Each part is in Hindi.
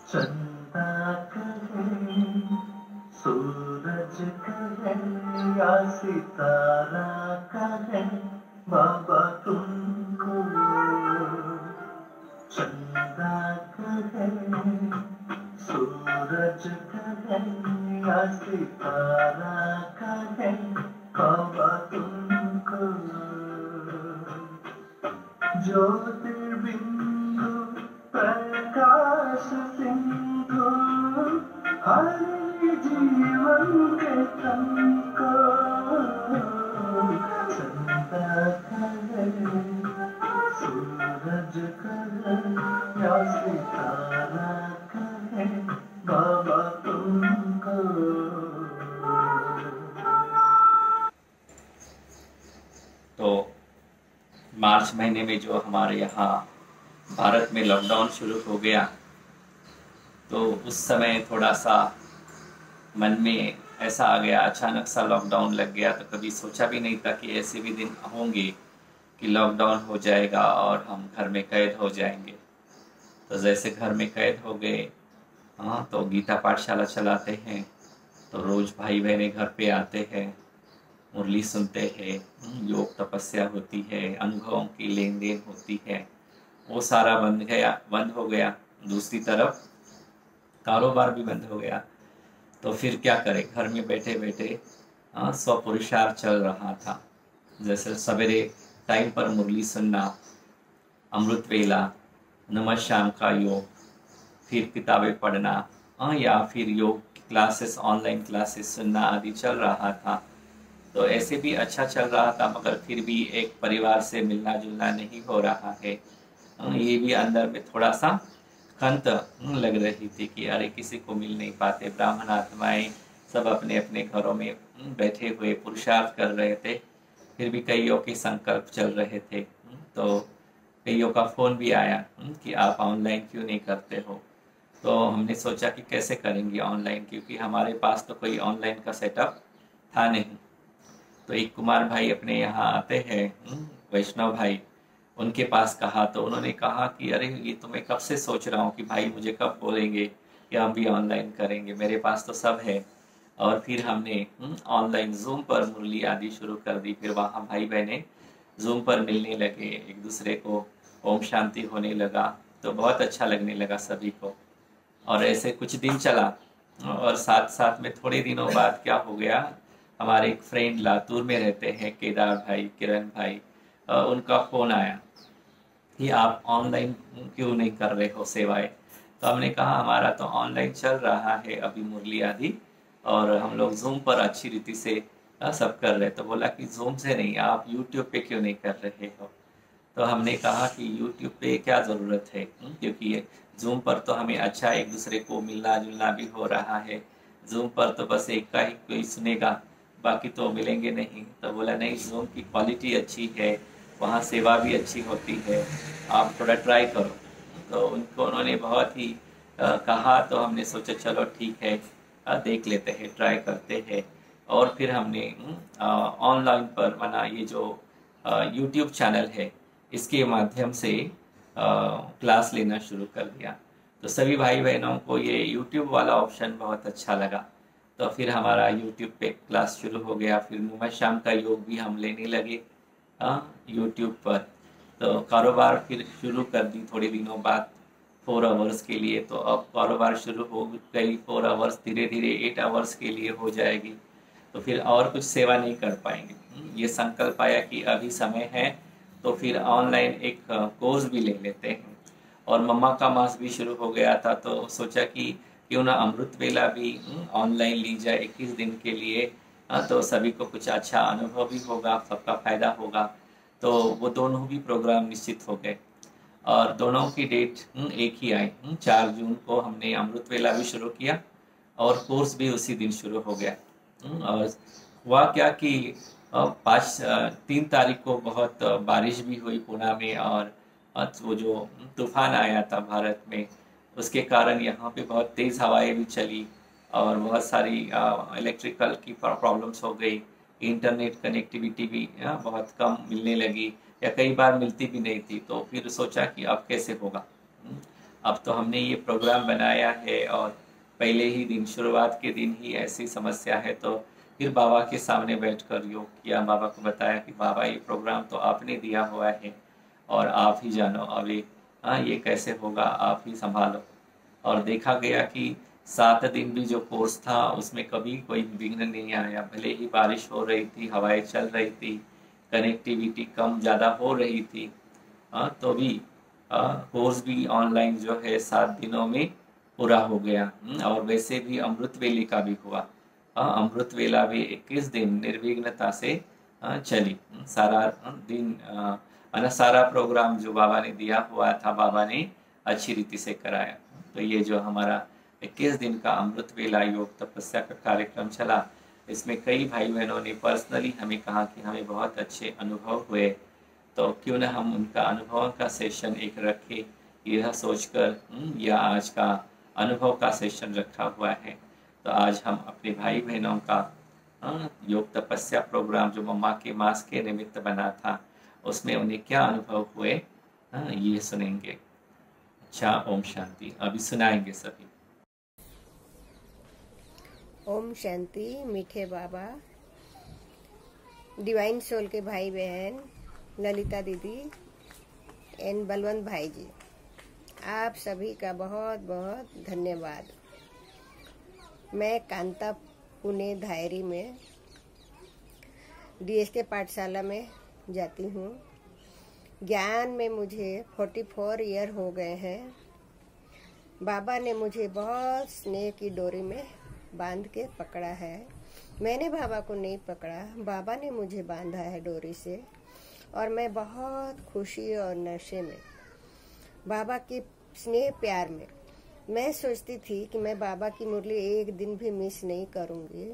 चंदा कहे, सूरज कहे या सितारा कहे, बाबा तुमको। चंदा कहे, सूरज कहे या सितारा कहे, बाबा तुमको। ज्योतिर्बिंदु प्रकाश सिंधु हर जीवन के तुमको। चंदा कहे, सूरज कहे या सितारा कहे, बाबा तुमको। तो मार्च महीने में जो हमारे यहाँ भारत में लॉकडाउन शुरू हो गया, तो उस समय थोड़ा सा मन में ऐसा आ गया, अचानक सा लॉकडाउन लग गया। तो कभी सोचा भी नहीं था कि ऐसे भी दिन होंगे कि लॉकडाउन हो जाएगा और हम घर में कैद हो जाएंगे। तो जैसे घर में कैद हो गए, हाँ, तो गीता पाठशाला चलाते हैं, तो रोज़ भाई बहनें घर पे आते हैं, मुरली सुनते हैं, योग तपस्या होती है, अनुभवों की लेन देन होती है, वो सारा बंद हो गया। दूसरी तरफ कारोबार भी बंद हो गया। तो फिर क्या करें, घर में बैठे बैठे स्वपुरुषार्थ चल रहा था। जैसे सवेरे टाइम पर मुरली सुनना, अमृत वेला, नमः शाम का योग, फिर किताबें पढ़ना, या फिर योग क्लासेस, ऑनलाइन क्लासेस सुनना आदि चल रहा था। तो ऐसे भी अच्छा चल रहा था, मगर फिर भी एक परिवार से मिलना जुलना नहीं हो रहा है। ये भी अंदर में थोड़ा सा खंत लग रही थी कि अरे किसी को मिल नहीं पाते। ब्राह्मण आत्माएं सब अपने अपने घरों में बैठे हुए पुरुषार्थ कर रहे थे, फिर भी कईयों के संकल्प चल रहे थे। तो कईयों का फ़ोन भी आया कि आप ऑनलाइन क्यों नहीं करते हो। तो हमने सोचा कि कैसे करेंगे ऑनलाइन, क्योंकि हमारे पास तो कोई ऑनलाइन का सेटअप था नहीं। तो एक कुमार भाई अपने यहाँ आते हैं, वैष्णव भाई, उनके पास कहा तो उन्होंने कहा कि अरे ये तो मैं कब से सोच रहा हूँ कि भाई मुझे कब बोलेंगे कि हम भी ऑनलाइन करेंगे, मेरे पास तो सब है। और फिर हमने ऑनलाइन जूम पर मुरली आदि शुरू कर दी। फिर वहाँ भाई बहनें जूम पर मिलने लगे, एक दूसरे को ओम शांति होने लगा, तो बहुत अच्छा लगने लगा सभी को। और ऐसे कुछ दिन चला, और साथ साथ में थोड़े दिनों बाद क्या हो गया, हमारे एक फ्रेंड लातूर में रहते हैं, केदार भाई, किरण भाई, उनका फ़ोन आया कि आप ऑनलाइन क्यों नहीं कर रहे हो सेवाएं। तो हमने कहा हमारा तो ऑनलाइन चल रहा है अभी मुरली आदि, और हम लोग जूम पर अच्छी रीति से सब कर रहे। तो बोला कि जूम से नहीं, आप यूट्यूब पे क्यों नहीं कर रहे हो। तो हमने कहा कि यूट्यूब पे क्या ज़रूरत है, क्योंकि ये जूम पर तो हमें अच्छा एक दूसरे को मिलना जुलना भी हो रहा है। जूम पर तो बस एक का ही कोई सुनेगा, बाकी तो मिलेंगे नहीं। तो बोला नहीं, जूम की क्वालिटी अच्छी है, वहाँ सेवा भी अच्छी होती है, आप थोड़ा ट्राई करो। तो उन्होंने बहुत ही कहा, तो हमने सोचा चलो ठीक है, देख लेते हैं, ट्राई करते हैं। और फिर हमने ऑनलाइन पर माना ये जो यूट्यूब चैनल है, इसके माध्यम से क्लास लेना शुरू कर दिया। तो सभी भाई बहनों को ये यूट्यूब वाला ऑप्शन बहुत अच्छा लगा। तो फिर हमारा यूट्यूब पे क्लास शुरू हो गया। फिर नुमा शाम का योग भी हम लेने लगे यूट्यूब पर। तो कारोबार फिर शुरू कर दी थोड़े दिनों बाद 4 आवर्स के लिए। तो अब कारोबार शुरू हो गई 4 आवर्स, धीरे धीरे 8 आवर्स के लिए हो जाएगी। तो फिर और कुछ सेवा नहीं कर पाएंगे। ये संकल्प आया कि अभी समय है, तो फिर ऑनलाइन एक कोर्स भी ले लेते हैं। और मम्मा का मास भी शुरू हो गया था, तो सोचा कि क्यों ना अमृत वेला भी ऑनलाइन ली जाए 21 दिन के लिए। तो सभी को कुछ अच्छा अनुभव भी होगा, सबका फायदा होगा। तो वो दोनों भी प्रोग्राम निश्चित हो गए, और दोनों की डेट एक ही आई। 4 जून को हमने अमृत वेला भी शुरू किया, और कोर्स भी उसी दिन शुरू हो गया। और हुआ क्या कि 3 तारीख को बहुत बारिश भी हुई पुणे में, और वो जो तूफान आया था भारत में, उसके कारण यहाँ पे बहुत तेज़ हवाएं भी चली और बहुत सारी इलेक्ट्रिकल की प्रॉब्लम्स हो गई। इंटरनेट कनेक्टिविटी भी बहुत कम मिलने लगी या कई बार मिलती भी नहीं थी। तो फिर सोचा कि अब कैसे होगा। अब तो हमने ये प्रोग्राम बनाया है और पहले ही दिन, शुरुआत के दिन ही ऐसी समस्या है, तो फिर बाबा के सामने बैठकर योग किया। बाबा को बताया कि बाबा ये प्रोग्राम तो आपने दिया हुआ है और आप ही जानो अब ये कैसे होगा, आप ही संभालो। और देखा गया कि 7 दिन भी जो कोर्स था उसमें कभी कोई विघ्न नहीं आया। भले ही बारिश हो रही थी, हवाएं चल रही थी, कनेक्टिविटी कम ज़्यादा हो रही थी, तो भी कोर्स भी ऑनलाइन जो है 7 दिनों में पूरा हो गया। और वैसे भी अमृत वेले का भी हुआ। अमृत वेला भी 21 दिन निर्विघ्नता से चली। सारा दिन सारा प्रोग्राम जो बाबा ने दिया हुआ था, बाबा ने अच्छी रीति से कराया। तो ये जो हमारा 21 दिन का अमृत वेला योग तपस्या का कार्यक्रम चला, इसमें कई भाई बहनों ने पर्सनली हमें कहा कि हमें बहुत अच्छे अनुभव हुए, तो क्यों ना हम उनका अनुभव का सेशन एक रखें। यह सोचकर यह आज का अनुभव का सेशन रखा हुआ है। तो आज हम अपने भाई बहनों का योग तपस्या प्रोग्राम जो मम्मा के मास के निमित्त बना था, उसमें उन्हें क्या अनुभव हुए ये सुनेंगे। अच्छा, ओम शांति। अभी सुनाएंगे सभी। ओम शांति। मीठे बाबा, डिवाइन सोल के भाई बहन, ललिता दीदी एंड बलवंत भाई जी, आप सभी का बहुत बहुत धन्यवाद। मैं कांता पुणे धायरी में DSK पाठशाला में जाती हूँ। ज्ञान में मुझे 44 ईयर हो गए हैं। बाबा ने मुझे बहुत स्नेह की डोरी में बांध के पकड़ा है। मैंने बाबा को नहीं पकड़ा, बाबा ने मुझे बांधा है डोरी से। और मैं बहुत खुशी और नशे में, बाबा की स्नेह प्यार में। मैं सोचती थी कि मैं बाबा की मुरली एक दिन भी मिस नहीं करूँगी,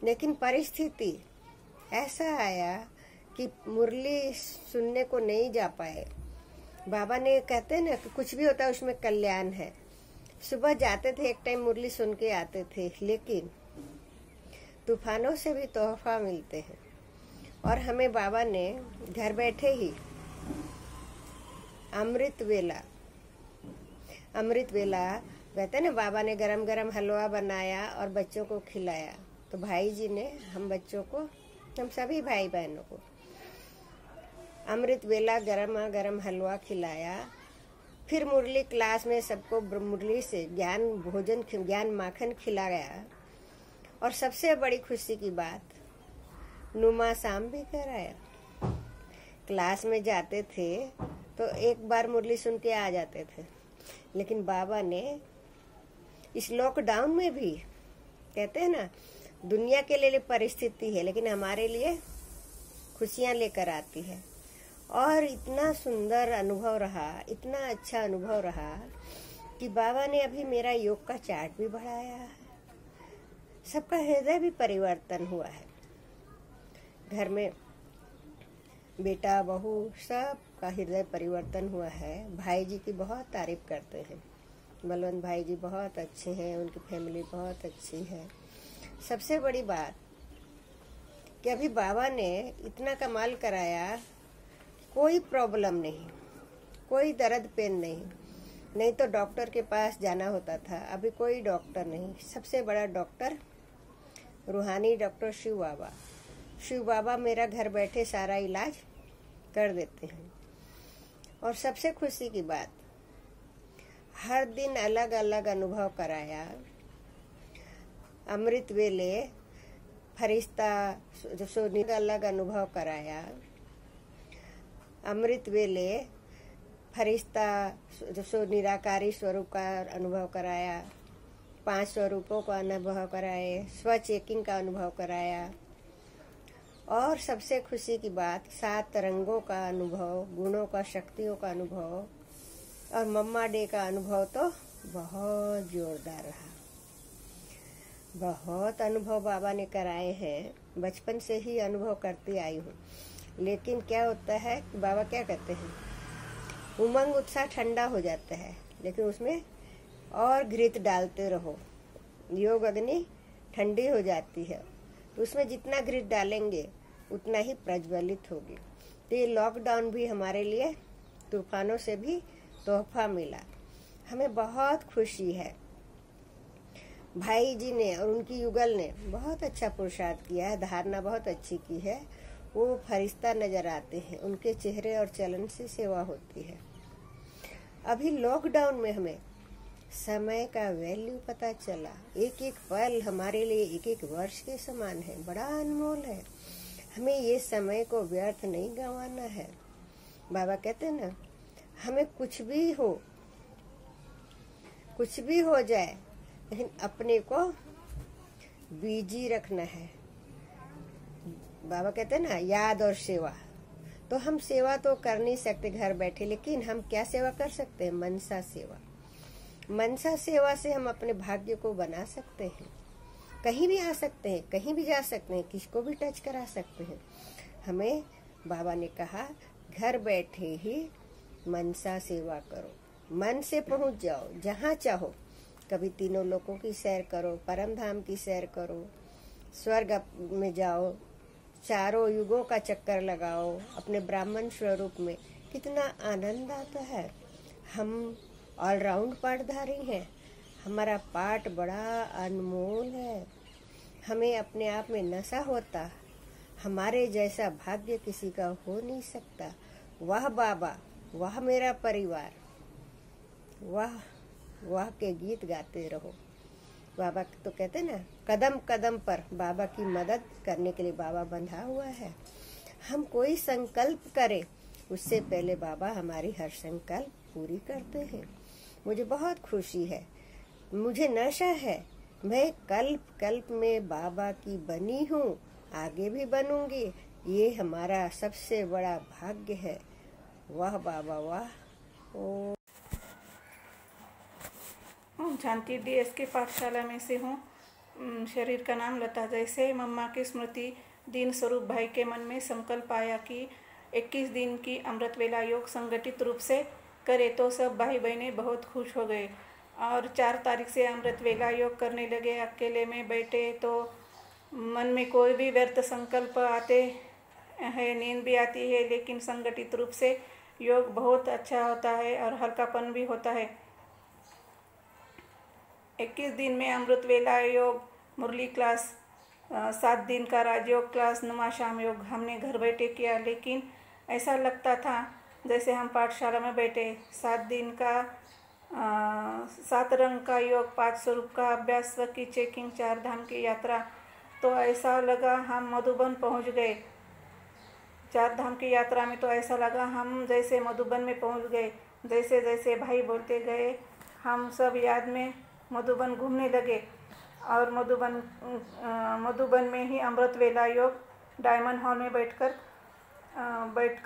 लेकिन परिस्थिति ऐसा आया कि मुरली सुनने को नहीं जा पाए। बाबा ने कहते हैं ना कि कुछ भी होता है उसमें कल्याण है। सुबह जाते थे, एक टाइम मुरली सुन के आते थे, लेकिन तूफानों से भी तोहफा मिलते हैं। और हमें बाबा ने घर बैठे ही अमृत वेला कहते हैं ना, बाबा ने गरम गरम हलवा बनाया और बच्चों को खिलाया। तो भाई जी ने हम बच्चों को, हम सभी भाई बहनों को अमृत वेला गरम हलवा खिलाया। फिर मुरली क्लास में सबको मुरली से ज्ञान माखन खिलाया। और सबसे बड़ी खुशी की बात, नुमा शाम भी कराया। क्लास में जाते थे तो एक बार मुरली सुन के आ जाते थे, लेकिन बाबा ने इस लॉकडाउन में भी, कहते हैं ना दुनिया के लिए परिस्थिति है लेकिन हमारे लिए खुशियां लेकर आती है। और इतना सुंदर अनुभव रहा, इतना अच्छा अनुभव रहा कि बाबा ने अभी मेरा योग का चार्ट भी बढ़ाया है। सबका हृदय भी परिवर्तन हुआ है। घर में बेटा बहू सबका हृदय परिवर्तन हुआ है। भाई जी की बहुत तारीफ करते हैं। बलवंत भाई जी बहुत अच्छे हैं, उनकी फैमिली बहुत अच्छी है। सबसे बड़ी बात कि अभी बाबा ने इतना कमाल कराया, कोई प्रॉब्लम नहीं, कोई दर्द पेन नहीं तो डॉक्टर के पास जाना होता था, अभी कोई डॉक्टर नहीं। सबसे बड़ा डॉक्टर रूहानी डॉक्टर शिव बाबा मेरा घर बैठे सारा इलाज कर देते हैं। और सबसे खुशी की बात, हर दिन अलग अलग अनुभव कराया। अमृत वेले फरिश्ता सोनी का अलग अनुभव कराया। अमृत वेले फरिश्ता जो निराकारी स्वरूप का अनुभव कराया। 5 स्वरूपों का अनुभव कराए, स्व चेकिंग का अनुभव कराया। और सबसे खुशी की बात, 7 रंगों का अनुभव, गुणों का, शक्तियों का अनुभव। और मम्मा डे का अनुभव तो बहुत जोरदार रहा। बहुत अनुभव बाबा ने कराए हैं, बचपन से ही अनुभव करती आई हूँ। लेकिन क्या होता है कि बाबा क्या कहते हैं, उमंग उत्साह ठंडा हो जाता है, लेकिन उसमें और घृत डालते रहो। योग अग्नि ठंडी हो जाती है, तो उसमें जितना घृत डालेंगे उतना ही प्रज्वलित होगी। तो ये लॉकडाउन भी हमारे लिए तूफानों से भी तोहफा मिला। हमें बहुत खुशी है। भाई जी ने और उनकी युगल ने बहुत अच्छा पुरुषार्थ किया है, धारणा बहुत अच्छी की है। वो फरिश्ता नजर आते हैं, उनके चेहरे और चलन से सेवा होती है। अभी लॉकडाउन में हमें समय का वैल्यू पता चला। एक एक पल हमारे लिए एक एक वर्ष के समान है, बड़ा अनमोल है। हमें ये समय को व्यर्थ नहीं गंवाना है। बाबा कहते हैं ना, हमें कुछ भी हो जाए, लेकिन अपने को बिजी रखना है। बाबा कहते हैं ना, याद और सेवा। तो हम सेवा तो कर नहीं सकते घर बैठे, लेकिन हम क्या सेवा कर सकते हैं? मनसा सेवा। मनसा सेवा से हम अपने भाग्य को बना सकते हैं। कहीं भी आ सकते हैं, कहीं भी जा सकते हैं, किसको भी टच करा सकते हैं। हमें बाबा ने कहा, घर बैठे ही मनसा सेवा करो, मन से पहुंच जाओ जहाँ चाहो। कभी तीनों लोकों की सैर करो, परम धाम की सैर करो, स्वर्ग में जाओ, चारों युगों का चक्कर लगाओ अपने ब्राह्मण स्वरूप में। कितना आनंद आता है। हम ऑलराउंड पाठधारी हैं। हमारा पाठ बड़ा अनमोल है। हमें अपने आप में नशा होता, हमारे जैसा भाग्य किसी का हो नहीं सकता। वाह बाबा, वाह मेरा परिवार, वाह वाह के गीत गाते रहो। बाबा तो कहते ना, कदम कदम पर बाबा की मदद करने के लिए बाबा बंधा हुआ है। हम कोई संकल्प करें, उससे पहले बाबा हमारी हर संकल्प पूरी करते हैं। मुझे बहुत खुशी है, मुझे नशा है। मैं कल्प कल्प में बाबा की बनी हूँ, आगे भी बनूंगी। ये हमारा सबसे बड़ा भाग्य है। वाह बाबा वाह। ओम शांति DSK पाठशाला में से हूँ। शरीर का नाम लता। जैसे मम्मा की स्मृति दीन स्वरूप भाई के मन में संकल्प आया कि 21 दिन की अमृत वेला योग संगठित रूप से करे, तो सब भाई बहनें बहुत खुश हो गए और 4 तारीख से अमृत वेला योग करने लगे। अकेले में बैठे तो मन में कोई भी व्यर्थ संकल्प आते हैं, नींद भी आती है, लेकिन संगठित रूप से योग बहुत अच्छा होता है और हल्कापन भी होता है। 21 दिन में अमृत वेला योग, मुरली क्लास, 7 दिन का राजयोग क्लास, नुमा शाम योग हमने घर बैठे किया। लेकिन ऐसा लगता था जैसे हम पाठशाला में बैठे। 7 दिन का 7 रंग का योग, 5 स्वरूप का अभ्यास, स्व की चेकिंग, 4 धाम की यात्रा, तो ऐसा लगा हम मधुबन पहुंच गए। 4 धाम की यात्रा में तो ऐसा लगा हम जैसे मधुबन में पहुंच गए। जैसे जैसे भाई बोलते गए, हम सब याद में मधुबन घूमने लगे और मधुबन में ही अमृत वेला योग डायमंड हॉल में बैठकर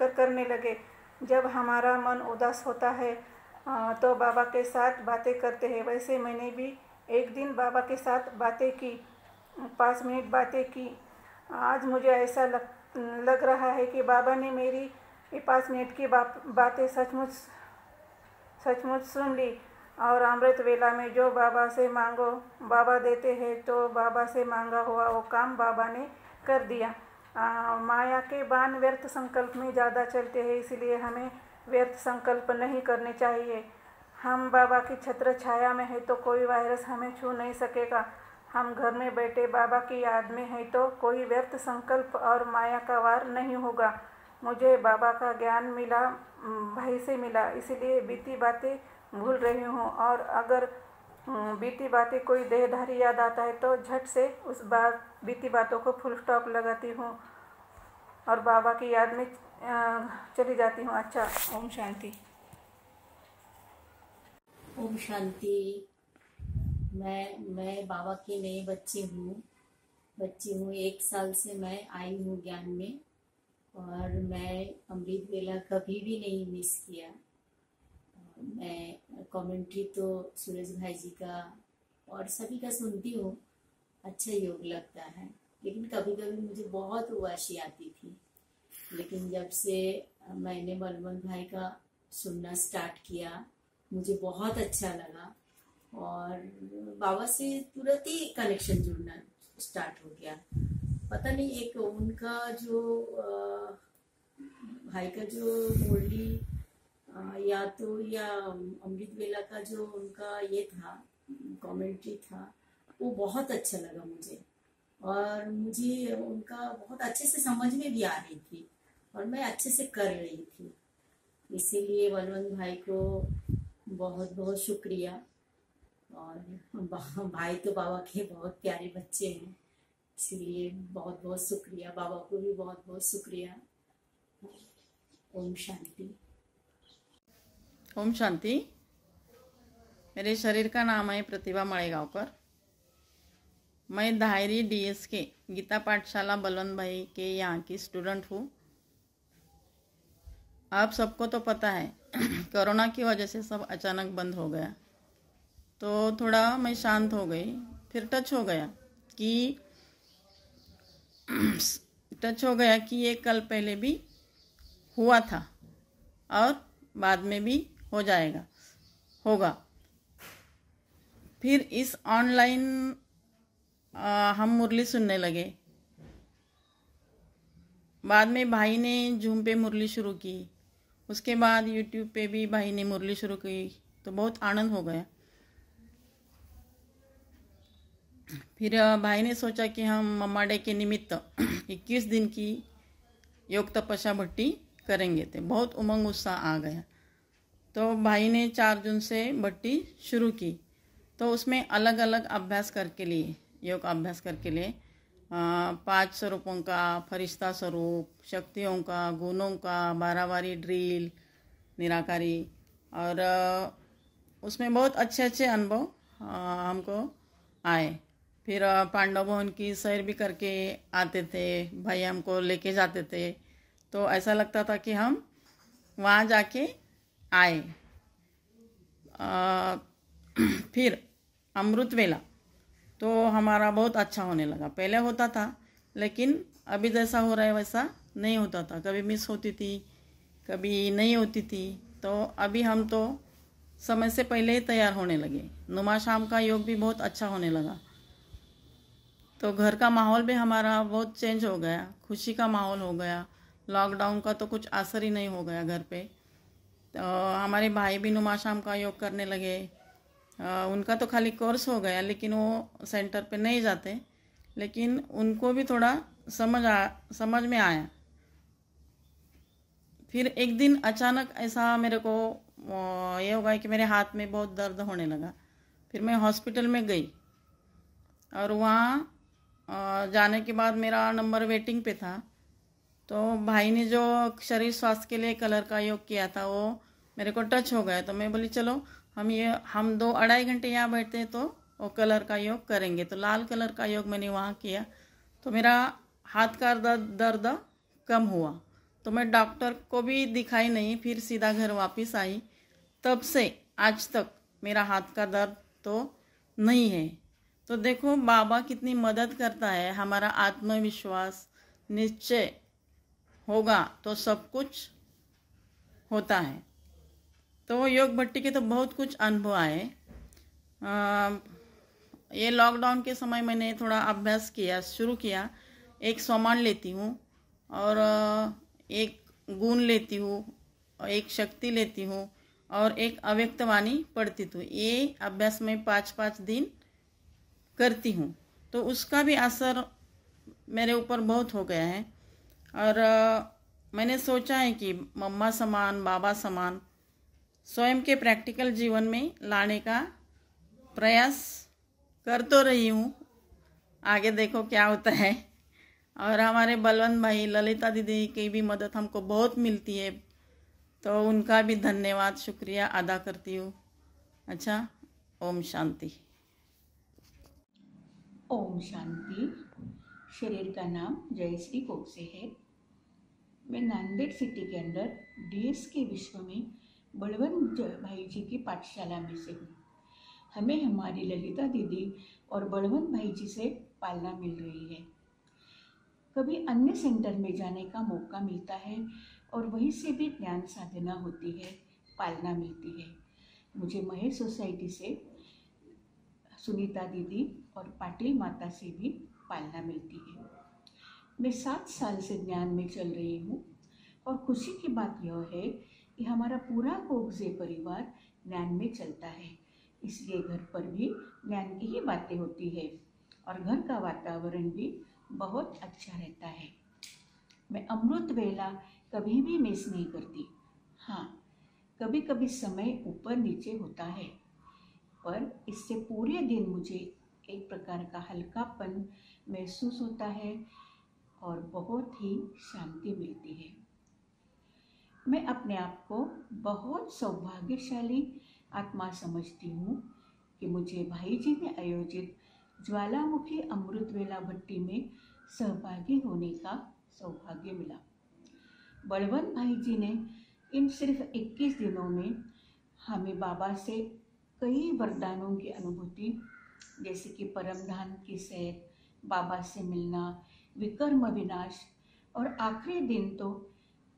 करने लगे। जब हमारा मन उदास होता है तो बाबा के साथ बातें करते हैं। वैसे मैंने भी एक दिन बाबा के साथ बातें की, 5 मिनट बातें की। आज मुझे ऐसा लग रहा है कि बाबा ने मेरी ये 5 मिनट की बातें सचमुच सुन ली। और अमृत वेला में जो बाबा से मांगो बाबा देते हैं, तो बाबा से मांगा हुआ वो काम बाबा ने कर दिया। माया के बाण व्यर्थ संकल्प में ज़्यादा चलते हैं, इसलिए हमें व्यर्थ संकल्प नहीं करने चाहिए। हम बाबा की छत्र छाया में है तो कोई वायरस हमें छू नहीं सकेगा। हम घर में बैठे बाबा की याद में है तो कोई व्यर्थ संकल्प और माया का वार नहीं होगा। मुझे बाबा का ज्ञान मिला, भाई से मिला, इसलिए बीती बातें भूल रही हूँ। और अगर बीती बातें कोई देहधारी याद आता है तो झट से उस बीती बातों को फुल स्टॉप लगाती हूँ और बाबा की याद में चली जाती हूँ। अच्छा, ओम शांति। ओम शांति। मैं बाबा की नई बच्ची हूँ। 1 साल से मैं आई हूँ ज्ञान में, और मैं अमृत वेला कभी भी नहीं मिस किया। मैं कमेंट्री तो सूरज भाई जी का और सभी का सुनती हूँ, अच्छा योग लगता है। लेकिन कभी कभी मुझे बहुत उबासी आती थी। लेकिन जब से मैंने बलवंत भाई का सुनना स्टार्ट किया, मुझे बहुत अच्छा लगा और बाबा से तुरंत ही कनेक्शन जुड़ना स्टार्ट हो गया। पता नहीं, एक उनका जो भाई का जो मुरली या अमृत वेला का जो उनका ये था, कमेंट्री था, वो बहुत अच्छा लगा मुझे और मुझे उनका बहुत अच्छे से समझ में भी आ रही थी और मैं अच्छे से कर रही थी। इसीलिए बलवंत भाई को बहुत बहुत शुक्रिया। और भाई तो बाबा के बहुत प्यारे बच्चे हैं, इसीलिए बहुत बहुत शुक्रिया। बाबा को भी बहुत बहुत शुक्रिया। ओम शांति। ओम शांति। मेरे शरीर का नाम है प्रतिभा मड़ेगांवकर। मैं धायरी DSK गीता पाठशाला बलवंत भाई के यहाँ की स्टूडेंट हूँ। आप सबको तो पता है कोरोना की वजह से सब अचानक बंद हो गया, तो थोड़ा मैं शांत हो गई। फिर टच हो गया कि ये कल पहले भी हुआ था और बाद में भी होगा। फिर इस ऑनलाइन हम मुरली सुनने लगे। बाद में भाई ने जूम पे मुरली शुरू की, उसके बाद यूट्यूब पे भी भाई ने मुरली शुरू की, तो बहुत आनंद हो गया। फिर भाई ने सोचा कि हम मम्मा डे के निमित्त 21 दिन की योग तपस्या भट्टी करेंगे। थे बहुत उमंग उत्साह आ गया, तो भाई ने 4 जून से भट्टी शुरू की। तो उसमें अलग अलग अभ्यास करके लिए, योग अभ्यास करके लिए 5 स्वरूपों का, फरिश्ता स्वरूप, शक्तियों का, गुणों का, 12 बारी ड्रिल, निराकारी, और उसमें बहुत अच्छे अच्छे अनुभव हमको आए। फिर पांडव भवन की सैर भी करके आते थे, भाई हमको लेके जाते थे, तो ऐसा लगता था कि हम वहाँ जाके आए। फिर अमृत वेला तो हमारा बहुत अच्छा होने लगा। पहले होता था, लेकिन अभी जैसा हो रहा है वैसा नहीं होता था। कभी मिस होती थी, कभी नहीं होती थी। तो अभी हम तो समय से पहले ही तैयार होने लगे। नुमा शाम का योग भी बहुत अच्छा होने लगा। तो घर का माहौल भी हमारा बहुत चेंज हो गया, खुशी का माहौल हो गया। लॉकडाउन का तो कुछ असर ही नहीं हो गया घर पे। तो हमारे भाई भी नुमा शाम का योग करने लगे। उनका तो खाली कोर्स हो गया, लेकिन वो सेंटर पे नहीं जाते, लेकिन उनको भी थोड़ा समझ में आया। फिर एक दिन अचानक ऐसा मेरे को ये हो गया कि मेरे हाथ में बहुत दर्द होने लगा। फिर मैं हॉस्पिटल में गई और वहाँ जाने के बाद मेरा नंबर वेटिंग पे था। तो भाई ने जो शरीर स्वास्थ्य के लिए कलर का योग किया था वो मेरे को टच हो गया। तो मैं बोली चलो हम 2-2.5 घंटे यहाँ बैठते हैं, तो वो कलर का योग करेंगे। तो लाल कलर का योग मैंने वहाँ किया, तो मेरा हाथ का दर्द कम हुआ। तो मैं डॉक्टर को भी दिखाई नहीं, फिर सीधा घर वापस आई। तब से आज तक मेरा हाथ का दर्द तो नहीं है। तो देखो बाबा कितनी मदद करता है। हमारा आत्मविश्वास निश्चय होगा तो सब कुछ होता है। तो योग भट्टी के तो बहुत कुछ अनुभव आए। ये लॉकडाउन के समय मैंने थोड़ा अभ्यास शुरू किया। एक सोमान लेती हूँ और एक गुण लेती हूँ, एक शक्ति लेती हूँ और एक अव्यक्तवाणी पढ़ती हूँ। ये अभ्यास में 5-5 दिन करती हूँ, तो उसका भी असर मेरे ऊपर बहुत हो गया है। और मैंने सोचा है कि मम्मा समान, बाबा समान स्वयं के प्रैक्टिकल जीवन में लाने का प्रयास कर तो रही हूँ। आगे देखो क्या होता है। और हमारे बलवंत भाई, ललिता दीदी की भी मदद हमको बहुत मिलती है, तो उनका भी धन्यवाद, शुक्रिया अदा करती हूँ। अच्छा, ओम शांति। ओम शांति। शरीर का नाम जयश्री कोकसे है। मैं नांदेड़ सिटी के अंदर DSK विश्व में बलवंत भाई जी की पाठशाला में से हूँ। हमें हमारी ललिता दीदी और बलवंत भाई जी से पालना मिल रही है। कभी अन्य सेंटर में जाने का मौका मिलता है और वहीं से भी ज्ञान साधना होती है, पालना मिलती है। मुझे महेश सोसाइटी से सुनीता दीदी और पाटिल माता से भी पालना मिलती है। मैं 7 साल से ज्ञान में चल रही हूँ और खुशी की बात यह है कि हमारा पूरा कोकजे परिवार ज्ञान में चलता है, इसलिए घर पर भी ज्ञान की ही बातें होती है और घर का वातावरण भी बहुत अच्छा रहता है। मैं अमृत वेला कभी भी मिस नहीं करती। हाँ, कभी कभी समय ऊपर नीचे होता है, पर इससे पूरे दिन मुझे एक प्रकार का हल्कापन महसूस होता है और बहुत ही शांति मिलती है। मैं अपने आप को बहुत सौभाग्यशाली आत्मा समझती हूँ कि मुझे भाई जी ने आयोजित ज्वालामुखी अमृत वेला भट्टी में सहभागी होने का सौभाग्य मिला। बलवंत भाई जी ने इन सिर्फ 21 दिनों में हमें बाबा से कई वरदानों की अनुभूति, जैसे कि परमधाम की सैर, बाबा से मिलना, विकर्म विनाश और आखिरी दिन तो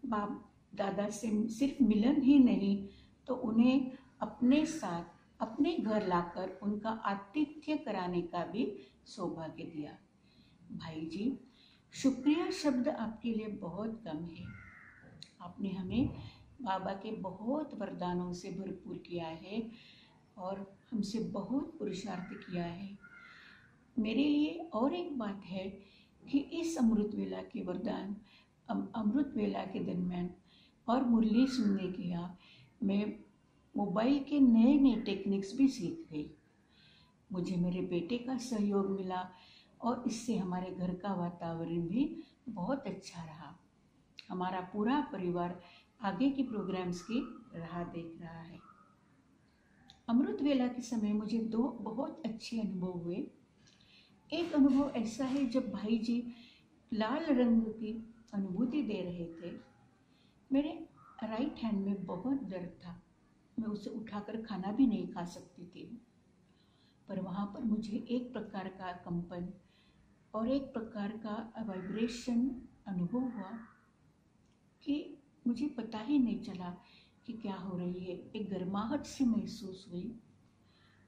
बाप दादा से सिर्फ मिलन ही नहीं तो उन्हें अपने साथ अपने घर लाकर उनका आतिथ्य कराने का भी सौभाग्य दिया। भाई जी, शुक्रिया शब्द आपके लिए बहुत कम है। आपने हमें बाबा के बहुत वरदानों से भरपूर किया है और हमसे बहुत पुरुषार्थ किया है। मेरे लिए और एक बात है कि इस अमृत वेला के वरदान अमृत वेला के दरमियान और मुरली सुनने के यहाँ मैं मोबाइल के नए नए टेक्निक्स भी सीख गई। मुझे मेरे बेटे का सहयोग मिला और इससे हमारे घर का वातावरण भी बहुत अच्छा रहा। हमारा पूरा परिवार आगे के प्रोग्राम्स की राह देख रहा है। अमृत वेला के समय मुझे 2 बहुत अच्छे अनुभव हुए। एक अनुभव ऐसा है जब भाई जी लाल रंग की अनुभूति दे रहे थे। मेरे राइट हैंड में बहुत दर्द था, मैं उसे उठाकर खाना भी नहीं खा सकती थी, पर वहाँ पर मुझे एक प्रकार का कंपन और एक प्रकार का वाइब्रेशन अनुभव हुआ कि मुझे पता ही नहीं चला कि क्या हो रही है। एक गर्माहट सी महसूस हुई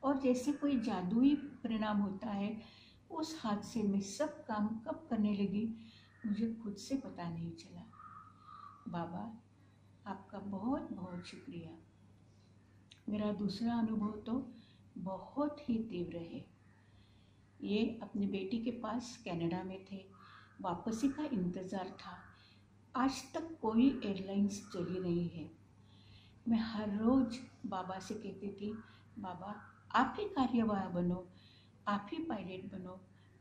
और जैसे कोई जादुई परिणाम होता है, उस हाथ से मैं सब काम कब करने लगी मुझे खुद से पता नहीं चला। बाबा, आपका बहुत बहुत शुक्रिया। मेरा दूसरा अनुभव तो बहुत ही तीव्र है। ये अपनी बेटी के पास कनाडा में थे, वापसी का इंतज़ार था। आज तक कोई एयरलाइंस चली नहीं है। मैं हर रोज़ बाबा से कहती थी, बाबा आप ही कार्यवाह बनो, आप ही पायलट बनो,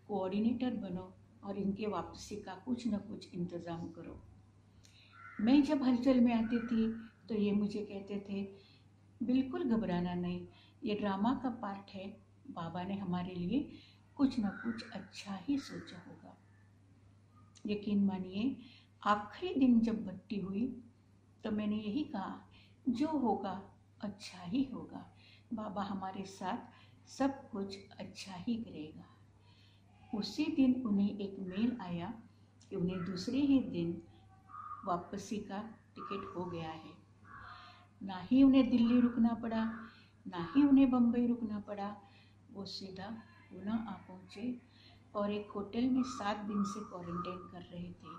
कोऑर्डिनेटर बनो और इनके वापसी का कुछ न कुछ इंतज़ाम करो। मैं जब हलचल में आती थी तो ये मुझे कहते थे, बिल्कुल घबराना नहीं, ये ड्रामा का पार्ट है, बाबा ने हमारे लिए कुछ न कुछ अच्छा ही सोचा होगा। यकीन मानिए, आखिरी दिन जब भट्टी हुई तो मैंने यही कहा, जो होगा अच्छा ही होगा, बाबा हमारे साथ सब कुछ अच्छा ही करेगा। उसी दिन उन्हें एक मेल आया कि उन्हें दूसरे ही दिन वापसी का टिकट हो गया है। ना ही उन्हें दिल्ली रुकना पड़ा, ना ही उन्हें बम्बई रुकना पड़ा, वो सीधा पुणे आ पहुँचे और एक होटल में 7 दिन से क्वारंटाइन कर रहे थे।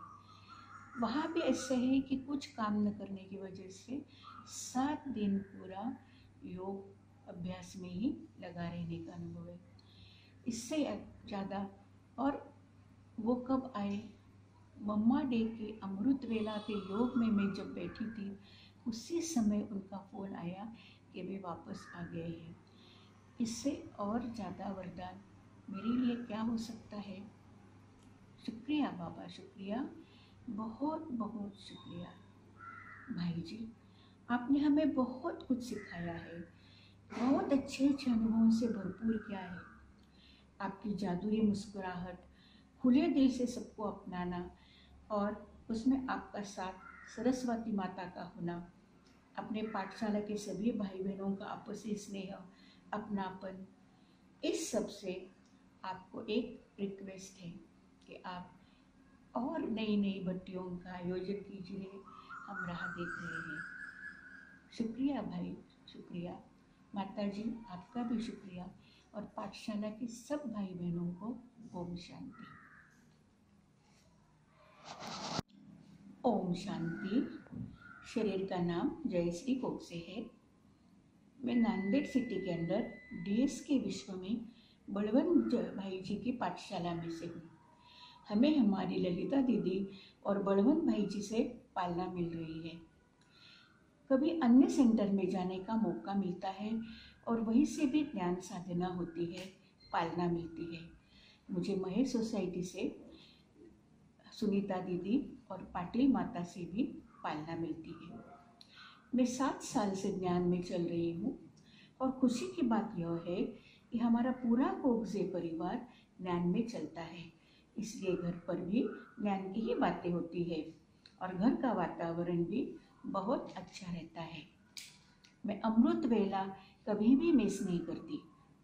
वहाँ भी ऐसा है कि कुछ काम न करने की वजह से 7 दिन पूरा योग अभ्यास में ही लगा रहने का अनुभव है। इससे ज़्यादा और वो कब आए, मम्मा डे के अमृत वेला के योग में मैं जब बैठी थी उसी समय उनका फ़ोन आया कि वे वापस आ गए हैं। इससे और ज़्यादा वरदान मेरे लिए क्या हो सकता है। शुक्रिया बाबा, शुक्रिया, बहुत बहुत शुक्रिया। भाई जी, आपने हमें बहुत कुछ सिखाया है, बहुत अच्छे अच्छे अनुभवों से भरपूर किया है। आपकी जादुई मुस्कुराहट, खुले दिल से सबको अपनाना और उसमें आपका साथ, सरस्वती माता का होना, अपने पाठशाला के सभी भाई बहनों का आपसी स्नेह, अपनापन, इस सब से आपको एक रिक्वेस्ट है कि आप और नई नई भट्टियों का आयोजन कीजिए। हम राह देख रहे हैं। शुक्रिया भाई, शुक्रिया। माताजी आपका भी शुक्रिया और पाठशाला के सब भाई बहनों को ओम शांति। ओम शांति। शरीर का नाम जयश्री कोकसे है। मैं नांदेड़ सिटी के अंदर डीएस के विश्व में बलवंत भाई जी की पाठशाला में से हूँ। हमें हमारी ललिता दीदी और बलवंत भाई जी से पालना मिल रही है। कभी अन्य सेंटर में जाने का मौका मिलता है और वहीं से भी ज्ञान साधना होती है, पालना मिलती है। मुझे महेश सोसाइटी से सुनीता दीदी और पाटिल माता से भी पालना मिलती है। मैं 7 साल से ज्ञान में चल रही हूँ और खुशी की बात यह है कि हमारा पूरा कोकजे परिवार ज्ञान में चलता है, इसलिए घर पर भी ज्ञान की ही बातें होती है और घर का वातावरण भी बहुत अच्छा रहता है। मैं अमृत वेला कभी भी मिस नहीं करती।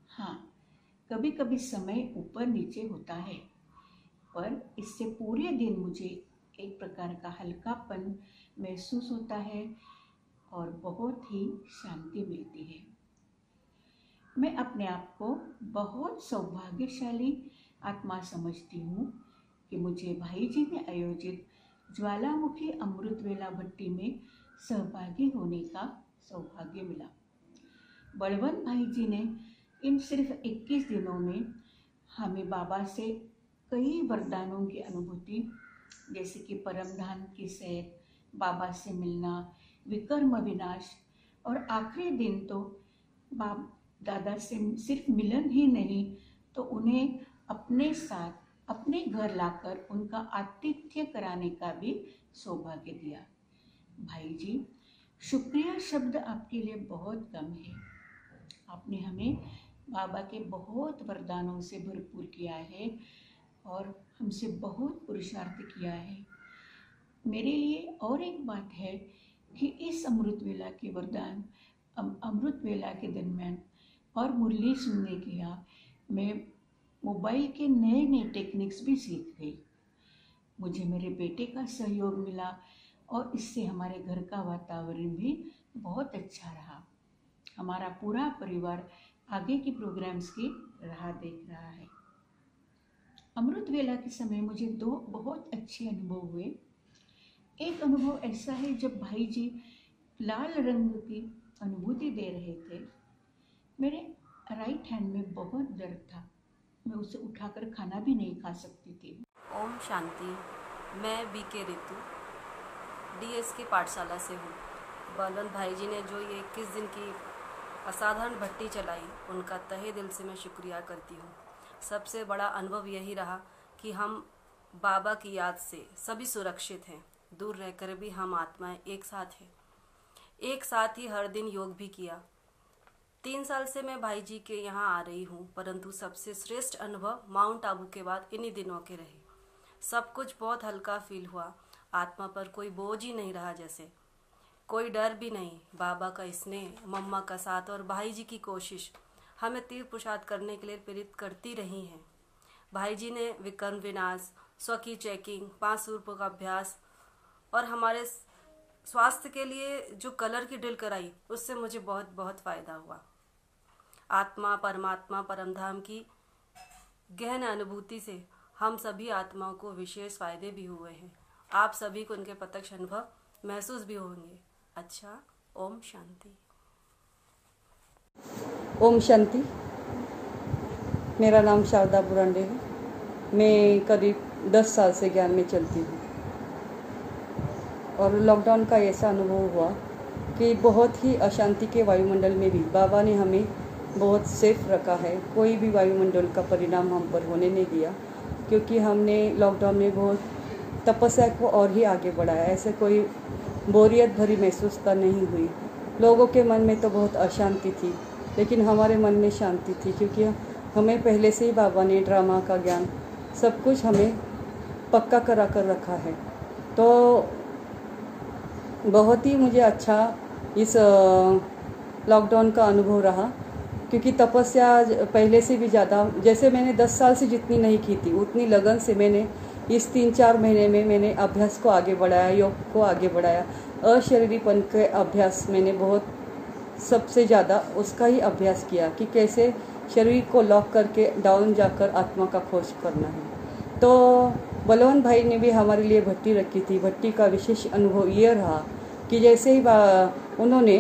हाँ, कभी कभी समय ऊपर नीचे होता है, पर इससे पूरे दिन मुझे एक प्रकार का हल्कापन महसूस होता है और बहुत ही शांति मिलती है। मैं अपने आप को बहुत सौभाग्यशाली आत्मा समझती हूँ कि मुझे भाई जी ने आयोजित ज्वालामुखी अमृत वेला भट्टी में सहभागी होने का सौभाग्य मिला। बलवंत भाई जी ने इन सिर्फ 21 दिनों में हमें बाबा से कई वरदानों की अनुभूति, जैसे कि परमधाम की सैर, बाबा से मिलना, विकर्म विनाश और आखिरी दिन तो बाप दादा से सिर्फ मिलन ही नहीं तो उन्हें अपने साथ अपने घर लाकर उनका आतिथ्य कराने का भी सौभाग्य दिया। भाई जी, शुक्रिया शब्द आपके लिए बहुत कम है। आपने हमें बाबा के बहुत वरदानों से भरपूर किया है और हमसे बहुत पुरुषार्थ किया है। मेरे लिए और एक बात है कि इस अमृत वेला के वरदान अमृत वेला के दरमियान और मुरली सुनने के यहाँ मैं मोबाइल के नए नए टेक्निक्स भी सीख गई। मुझे मेरे बेटे का सहयोग मिला और इससे हमारे घर का वातावरण भी बहुत अच्छा रहा। हमारा पूरा परिवार आगे की प्रोग्राम्स की राह देख रहा है। अमृत वेला के समय मुझे 2 बहुत अच्छे अनुभव हुए। एक अनुभव ऐसा है जब भाई जी लाल रंग की अनुभूति दे रहे थे। मेरे राइट हैंड में बहुत दर्द था, मैं उसे उठाकर खाना भी नहीं खा सकती थी। ओम शांति। मैं बीके रितु डीएस की पाठशाला से हूँ। बलवंत भाई जी ने जो ये 21 दिन की असाधारण भट्टी चलाई, उनका तहे दिल से मैं शुक्रिया करती हूँ। सबसे बड़ा अनुभव यही रहा कि हम बाबा की याद से सभी सुरक्षित हैं, दूर रहकर भी हम आत्माएं एक साथ हैं। एक साथ ही हर दिन योग भी किया। 3 साल से मैं भाई जी के यहाँ आ रही हूँ, परंतु सबसे श्रेष्ठ अनुभव माउंट आबू के बाद इन्हीं दिनों के रहे। सब कुछ बहुत हल्का फील हुआ, आत्मा पर कोई बोझ ही नहीं रहा, जैसे कोई डर भी नहीं। बाबा का स्नेह, मम्मा का साथ और भाई जी की कोशिश हमें तीर्थ पुरुषार्थ करने के लिए प्रेरित करती रही हैं। भाई जी ने विकर्म विनाश, स्व की चेकिंग, 5 सूर्यों का अभ्यास और हमारे स्वास्थ्य के लिए जो कलर की ड्रिल कराई, उससे मुझे बहुत बहुत फ़ायदा हुआ। आत्मा, परमात्मा, परमधाम की गहन अनुभूति से हम सभी आत्माओं को विशेष फायदे भी हुए हैं। आप सभी को उनके प्रत्यक्ष अनुभव महसूस भी होंगे। अच्छा, ओम शांति। ओम शांति। मेरा नाम शारदा बुरांडे है। मैं करीब 10 साल से ज्ञान में चलती हूँ और लॉकडाउन का ऐसा अनुभव हुआ कि बहुत ही अशांति के वायुमंडल में भी बाबा ने हमें बहुत सेफ रखा है। कोई भी वायुमंडल का परिणाम हम पर होने नहीं दिया, क्योंकि हमने लॉकडाउन में बहुत तपस्या को और ही आगे बढ़ाया। ऐसे कोई बोरियत भरी महसूसता नहीं हुई। लोगों के मन में तो बहुत अशांति थी, लेकिन हमारे मन में शांति थी, क्योंकि हमें पहले से ही बाबा ने ड्रामा का ज्ञान सब कुछ हमें पक्का करा कर रखा है। तो बहुत ही मुझे अच्छा इस लॉकडाउन का अनुभव रहा, क्योंकि तपस्या पहले से भी ज़्यादा, जैसे मैंने 10 साल से जितनी नहीं की थी उतनी लगन से मैंने इस 3-4 महीने में मैंने अभ्यास को आगे बढ़ाया, योग को आगे बढ़ाया। अशरीरीपन के अभ्यास मैंने बहुत सबसे ज़्यादा उसका ही अभ्यास किया कि कैसे शरीर को लॉक करके डाउन जाकर आत्मा का खोज करना है। तो बलवंत भाई ने भी हमारे लिए भट्टी रखी थी। भट्टी का विशेष अनुभव ये रहा कि जैसे ही उन्होंने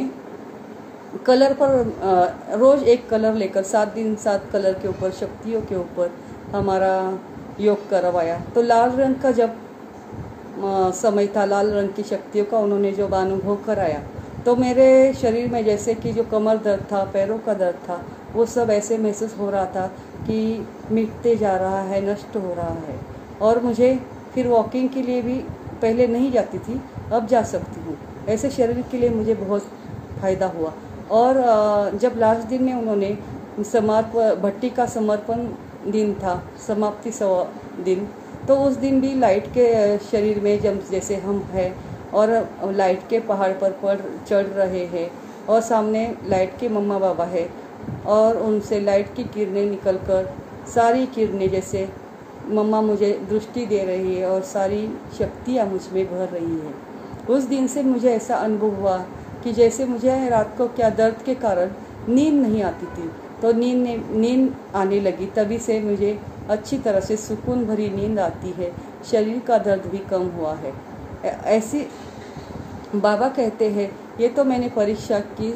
कलर पर रोज़ एक कलर लेकर 7 दिन 7 कलर के ऊपर शक्तियों के ऊपर हमारा योग करवाया। तो लाल रंग का जब समय था, लाल रंग की शक्तियों का उन्होंने जब अनुभव कराया तो मेरे शरीर में जैसे कि जो कमर दर्द था, पैरों का दर्द था, वो सब ऐसे महसूस हो रहा था कि मिटते जा रहा है, नष्ट हो रहा है। और मुझे फिर वॉकिंग के लिए भी पहले नहीं जाती थी, अब जा सकती हूँ। ऐसे शरीर के लिए मुझे बहुत फ़ायदा हुआ। और जब लास्ट दिन में उन्होंने भट्टी का समर्पण दिन था, समाप्ति दिन, तो उस दिन भी लाइट के शरीर में जब जैसे हम हैं और लाइट के पहाड़ पर चढ़ रहे हैं और सामने लाइट के मम्मा बाबा है और उनसे लाइट की किरणें निकलकर सारी किरणें जैसे मम्मा मुझे दृष्टि दे रही है और सारी शक्तियाँ मुझ में भर रही है। उस दिन से मुझे ऐसा अनुभव हुआ कि जैसे मुझे रात को क्या दर्द के कारण नींद नहीं आती थी, तो नींद आने लगी। तभी से मुझे अच्छी तरह से सुकून भरी नींद आती है, शरीर का दर्द भी कम हुआ है। ऐसी बाबा कहते हैं, ये तो मैंने परीक्षा की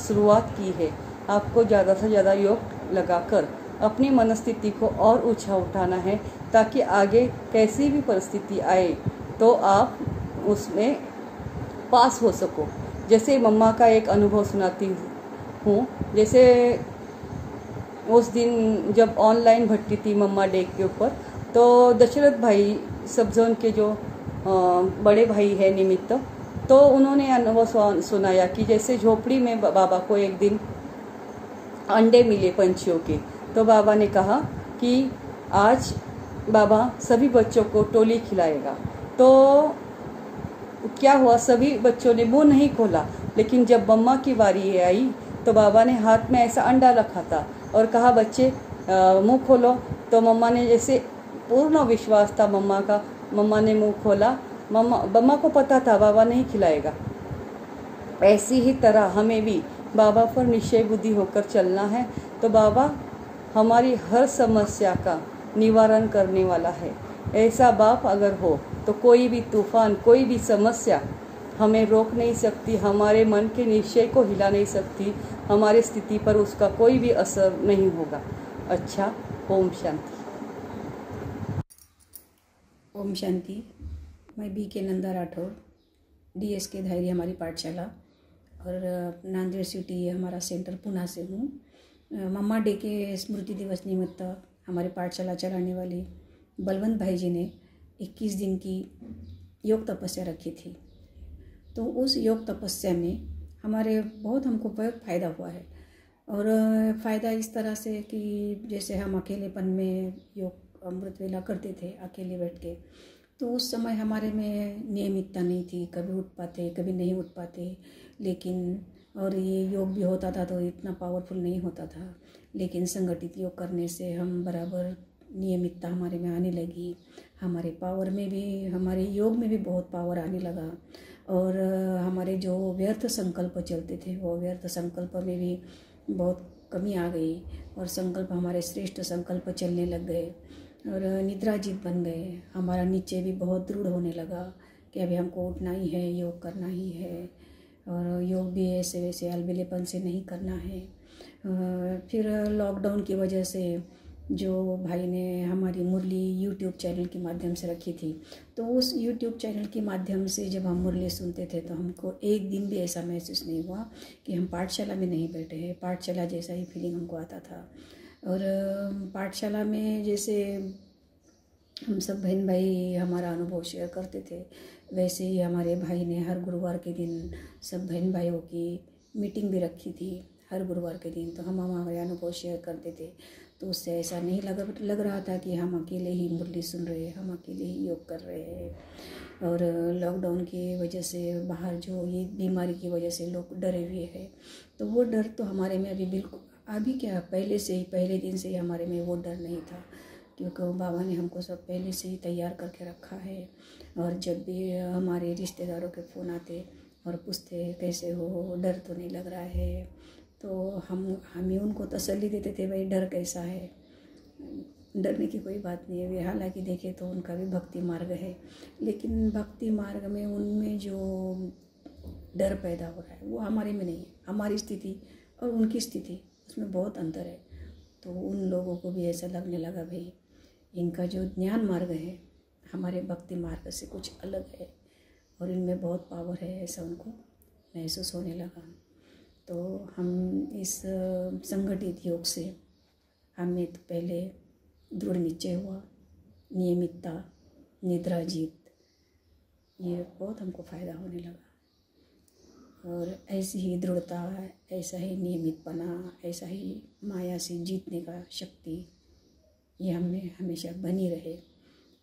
शुरुआत की है। आपको ज़्यादा से ज़्यादा योग लगाकर अपनी मनस्थिति को और ऊंचा उठाना है ताकि आगे कैसी भी परिस्थिति आए तो आप उसमें पास हो सको। जैसे मम्मा का एक अनुभव सुनाती हूँ। जैसे उस दिन जब ऑनलाइन भट्टी थी मम्मा डे के ऊपर, तो दशरथ भाई सब जोन के जो बड़े भाई है निमित्त, तो उन्होंने अनुभव सुनाया कि जैसे झोपड़ी में बाबा को एक दिन अंडे मिले पंछियों के। तो बाबा ने कहा कि आज बाबा सभी बच्चों को टोली खिलाएगा। तो क्या हुआ, सभी बच्चों ने मुंह नहीं खोला, लेकिन जब मम्मा की बारी आई तो बाबा ने हाथ में ऐसा अंडा रखा था और कहा बच्चे मुंह खोलो। तो मम्मा ने जैसे पूर्ण विश्वास था मम्मा का, मम्मा ने मुंह खोला। मम्मा को पता था बाबा नहीं खिलाएगा। ऐसी ही तरह हमें भी बाबा पर निश्चय बुद्धि होकर चलना है। तो बाबा हमारी हर समस्या का निवारण करने वाला है। ऐसा बाप अगर हो तो कोई भी तूफान, कोई भी समस्या हमें रोक नहीं सकती, हमारे मन के निश्चय को हिला नहीं सकती, हमारी स्थिति पर उसका कोई भी असर नहीं होगा। अच्छा, ओम शांति। ओम शांति। मैं बी के नंदा राठौर, डीएस के धैर्य हमारी पाठशाला और नांदेड़ सिटी हमारा सेंटर पुणे से हूँ। मम्मा डे के स्मृति दिवस निमित्त हमारी पाठशाला चलाने वाले बलवंत भाई जी ने 21 दिन की योग तपस्या रखी थी। तो उस योग तपस्या में हमारे बहुत हमको बहुत फ़ायदा हुआ है। और फ़ायदा इस तरह से कि जैसे हम अकेलेपन में योग अमृत वेला करते थे अकेले बैठ के, तो उस समय हमारे में नियमितता नहीं थी, कभी उठ पाते कभी नहीं उठ पाते। लेकिन और ये योग भी होता था तो इतना पावरफुल नहीं होता था, लेकिन संगठित योग करने से हम बराबर नियमितता हमारे में आने लगी। हमारे पावर में भी, हमारे योग में भी बहुत पावर आने लगा। और हमारे जो व्यर्थ संकल्प चलते थे वो व्यर्थ संकल्प में भी बहुत कमी आ गई और संकल्प हमारे श्रेष्ठ संकल्प चलने लग गए और निद्राजीत बन गए। हमारा नीचे भी बहुत दृढ़ होने लगा कि अभी हमको उठना ही है, योग करना ही है। और योग भी ऐसे वैसे अलबेलेपन से नहीं करना है। फिर लॉकडाउन की वजह से जो भाई ने हमारी मुरली यूट्यूब चैनल के माध्यम से रखी थी, तो उस यूट्यूब चैनल के माध्यम से जब हम मुरली सुनते थे तो हमको एक दिन भी ऐसा महसूस नहीं हुआ कि हम पाठशाला में नहीं बैठे हैं। पाठशाला जैसा ही फीलिंग हमको आता था। और पाठशाला में जैसे हम सब बहन भाई हमारा अनुभव शेयर करते थे, वैसे ही हमारे भाई ने हर गुरुवार के दिन सब बहन भाइयों की मीटिंग भी रखी थी हर गुरुवार के दिन। तो हम हमारे अनुभव शेयर करते थे, तो उससे ऐसा नहीं लग रहा था कि हम अकेले ही मुरली सुन रहे हैं, हम अकेले ही योग कर रहे हैं। और लॉकडाउन की वजह से बाहर जो ये बीमारी की वजह से लोग डरे हुए हैं, तो वो डर तो हमारे में अभी बिल्कुल, अभी क्या पहले से ही, पहले दिन से ही हमारे में वो डर नहीं था। क्योंकि बाबा ने हमको सब पहले से ही तैयार करके रखा है। और जब भी हमारे रिश्तेदारों के फ़ोन आते और पूछते कैसे हो, डर तो नहीं लग रहा है, तो हम ही उनको तसल्ली देते थे, भाई डर कैसा है, डरने की कोई बात नहीं है। वे हालांकि देखे तो उनका भी भक्ति मार्ग है, लेकिन भक्ति मार्ग में उनमें जो डर पैदा हो रहा है वो हमारे में नहीं है। हमारी स्थिति और उनकी स्थिति उसमें बहुत अंतर है। तो उन लोगों को भी ऐसा लगने लगा, भाई इनका जो ज्ञान मार्ग है हमारे भक्ति मार्ग से कुछ अलग है और इनमें बहुत पावर है, ऐसा उनको महसूस होने लगा। तो हम इस संगठित योग से हमें तो पहले दृढ़ निश्चय हुआ, नियमितता, निद्रा जीत, ये बहुत हमको फ़ायदा होने लगा। और ऐसी ही दृढ़ता, ऐसा ही नियमितपना, ऐसा ही माया से जीतने का शक्ति ये हमें हमेशा बनी रहे।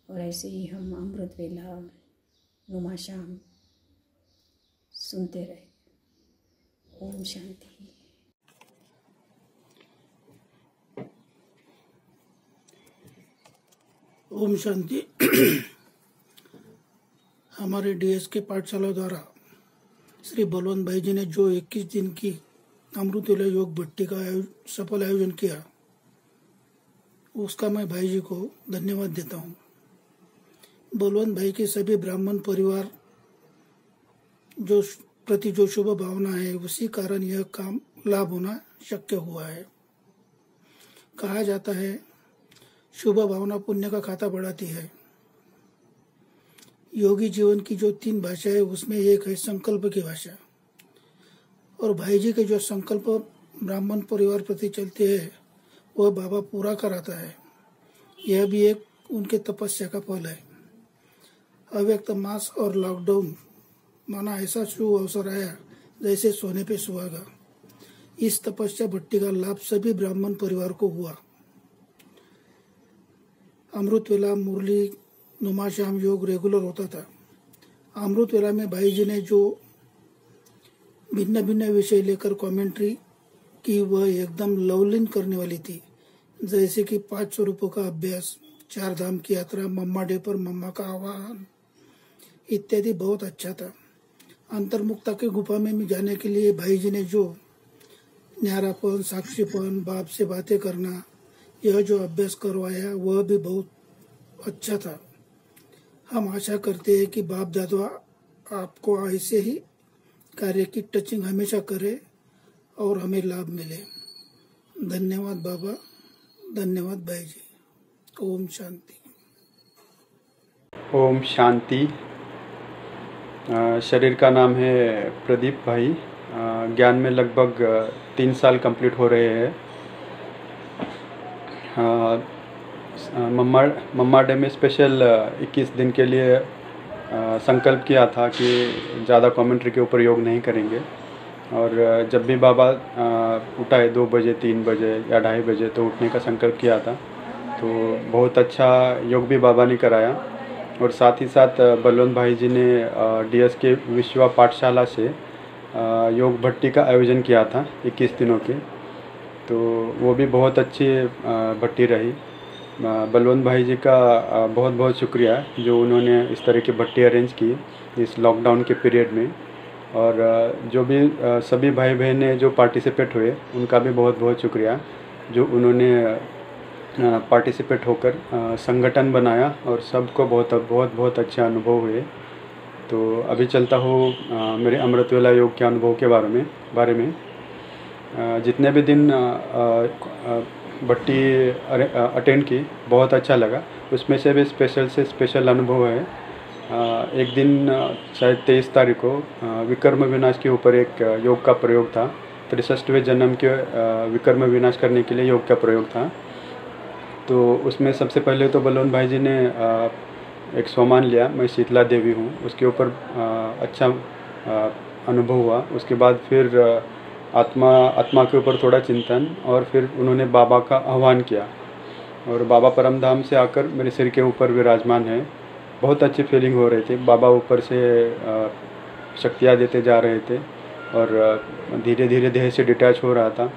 और ऐसे ही हम अमृत वेला, नुमा शाम सुनते रहे। ओम शांति। ओम शांति। हमारे डीएस के पाठशाला द्वारा श्री बलवंत भाई जी ने जो 21 दिन की अमृत वेला योग भट्टी का सफल आयोजन किया, उसका मैं भाई जी को धन्यवाद देता हूँ। बलवंत भाई के सभी ब्राह्मण परिवार जो प्रति जो शुभ भावना है, उसी कारण यह काम लाभ होना शक्य हुआ है। कहा जाता है शुभ भावना पुण्य का खाता बढ़ाती है। योगी जीवन की जो 3 भाषा है उसमें एक है संकल्प की भाषा, और भाई जी के जो संकल्प ब्राह्मण परिवार प्रति चलते हैं वह बाबा पूरा कराता है। यह भी एक उनके तपस्या का फल है। अव्यक्त मास और लॉकडाउन माना ऐसा शुभ अवसर आया जैसे सोने पे सुहागा। इस तपस्या भट्टी का लाभ सभी ब्राह्मण परिवार को हुआ। अमृत वेला, मुरली, नुमा शाम योग रेगुलर होता था। अमृत वेला में भाई जी ने जो भिन्न भिन्न विषय लेकर कमेंट्री की वह एकदम लवलीन करने वाली थी, जैसे कि 5 स्वरूपों का अभ्यास, 4 धाम की यात्रा, मम्मा डे पर मम्मा का आह्वान इत्यादि बहुत अच्छा था। अंतर्मुक्ता की गुफा में जाने के लिए भाई जी ने जो न्यारापन, साक्षीपन, बाप से बातें करना, यह जो अभ्यास करवाया वह भी बहुत अच्छा था। हम आशा करते हैं कि बाप दादा आपको ऐसे ही कार्य की टचिंग हमेशा करे और हमें लाभ मिले। धन्यवाद बाबा, धन्यवाद भाई जी। ओम शांति। ओम शांति। शरीर का नाम है प्रदीप भाई। ज्ञान में लगभग 3 साल कंप्लीट हो रहे हैं। मम्मा डे में स्पेशल 21 दिन के लिए संकल्प किया था कि ज़्यादा कमेंट्री के ऊपर योग नहीं करेंगे। और जब भी बाबा उठाए 2 बजे, 3 बजे या 2:30 बजे तो उठने का संकल्प किया था। तो बहुत अच्छा योग भी बाबा ने कराया। और साथ ही साथ बलवंत भाई जी ने डीएस के विश्वा पाठशाला से योग भट्टी का आयोजन किया था 21 दिनों के। तो वो भी बहुत अच्छी भट्टी रही। बलवंत भाई जी का बहुत बहुत शुक्रिया जो उन्होंने इस तरह की भट्टी अरेंज की इस लॉकडाउन के पीरियड में। और जो भी सभी भाई बहनें जो पार्टिसिपेट हुए उनका भी बहुत बहुत शुक्रिया जो उन्होंने पार्टिसिपेट होकर संगठन बनाया और सबको बहुत बहुत बहुत अच्छे अनुभव हुए। तो अभी चलता हूँ मेरे अमृत वेला योग के अनुभव के बारे में। जितने भी दिन भट्टी अटेंड की बहुत अच्छा लगा। उसमें से भी स्पेशल अनुभव है। एक दिन शायद 23 तारीख को विकर्म विनाश के ऊपर एक योग का प्रयोग था। 63वें जन्म के विकर्म विनाश करने के लिए योग का प्रयोग था। तो उसमें सबसे पहले तो बलवंत भाई जी ने एक सोमान लिया, मैं शीतला देवी हूँ, उसके ऊपर अच्छा अनुभव हुआ। उसके बाद फिर आत्मा के ऊपर थोड़ा चिंतन, और फिर उन्होंने बाबा का आह्वान किया। और बाबा परमधाम से आकर मेरे सिर के ऊपर विराजमान है। बहुत अच्छी फीलिंग हो रही थी। बाबा ऊपर से शक्तियाँ देते जा रहे थे और धीरे धीरे देह से डिटैच हो रहा था।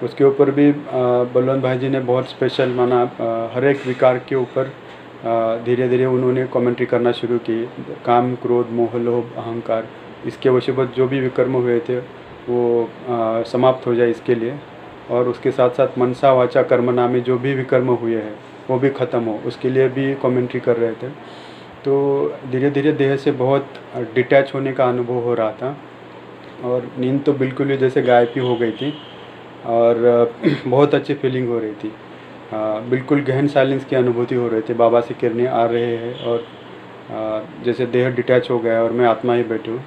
उसके ऊपर भी बलवंत भाई जी ने बहुत स्पेशल माना। हर एक विकार के ऊपर धीरे धीरे उन्होंने कमेंट्री करना शुरू की। काम, क्रोध, मोह, लोभ, अहंकार, इसके वशीभूत जो भी विकर्म हुए थे वो समाप्त हो जाए इसके लिए, और उसके साथ साथ मनसा वाचा कर्मणा में जो भी विकर्म हुए हैं वो भी ख़त्म हो, उसके लिए भी कमेंट्री कर रहे थे। तो धीरे धीरे देह से बहुत डिटैच होने का अनुभव हो रहा था, और नींद तो बिल्कुल ही जैसे गायब ही हो गई थी, और बहुत अच्छी फीलिंग हो रही थी। बिल्कुल गहन साइलेंस की अनुभूति हो रही थी। बाबा से किरणें आ रहे हैं और जैसे देह डिटैच हो गया और मैं आत्मा ही बैठी हूँ।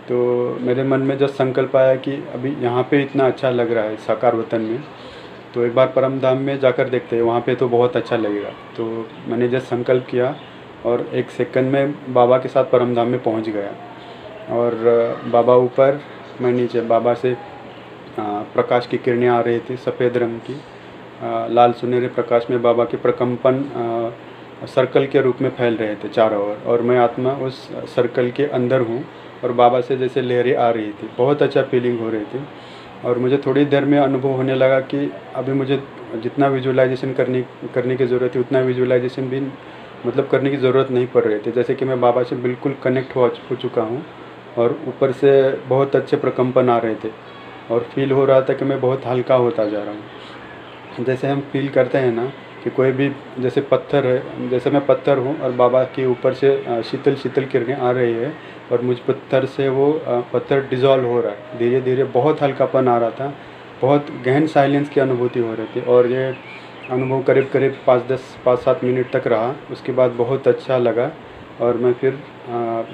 तो मेरे मन में जब संकल्प आया कि अभी यहाँ पे इतना अच्छा लग रहा है साकार वतन में, तो एक बार परम धाम में जाकर देखते हैं, वहाँ पे तो बहुत अच्छा लगेगा। तो मैंने जब संकल्प किया और 1 सेकंड में बाबा के साथ परम धाम में पहुँच गया, और बाबा ऊपर, मैं नीचे। बाबा से प्रकाश की किरणें आ रही थी, सफ़ेद रंग की, लाल सुनहरे प्रकाश में बाबा के प्रकंपन सर्कल के रूप में फैल रहे थे चारों ओर, और मैं आत्मा उस सर्कल के अंदर हूँ, और बाबा से जैसे लहरें आ रही थी। बहुत अच्छा फीलिंग हो रही थी, और मुझे थोड़ी देर में अनुभव होने लगा कि अभी मुझे जितना विजुअलाइजेशन करने की ज़रूरत है उतना विजुअलाइजेशन भी मतलब करने की ज़रूरत नहीं पड़ रही थी। जैसे कि मैं बाबा से बिल्कुल कनेक्ट हो चुका हूँ, और ऊपर से बहुत अच्छे प्रकंपन आ रहे थे, और फील हो रहा था कि मैं बहुत हल्का होता जा रहा हूँ। जैसे हम फील करते हैं ना कि कोई भी, जैसे पत्थर है, जैसे मैं पत्थर हूँ और बाबा के ऊपर से शीतल शीतल किरणें आ रही है, और मुझ पत्थर से वो पत्थर डिज़ोल्व हो रहा है धीरे धीरे। बहुत हल्कापन आ रहा था, बहुत गहन साइलेंस की अनुभूति हो रही थी, और ये अनुभव करीब करीब 5-7 मिनट तक रहा। उसके बाद बहुत अच्छा लगा, और मैं फिर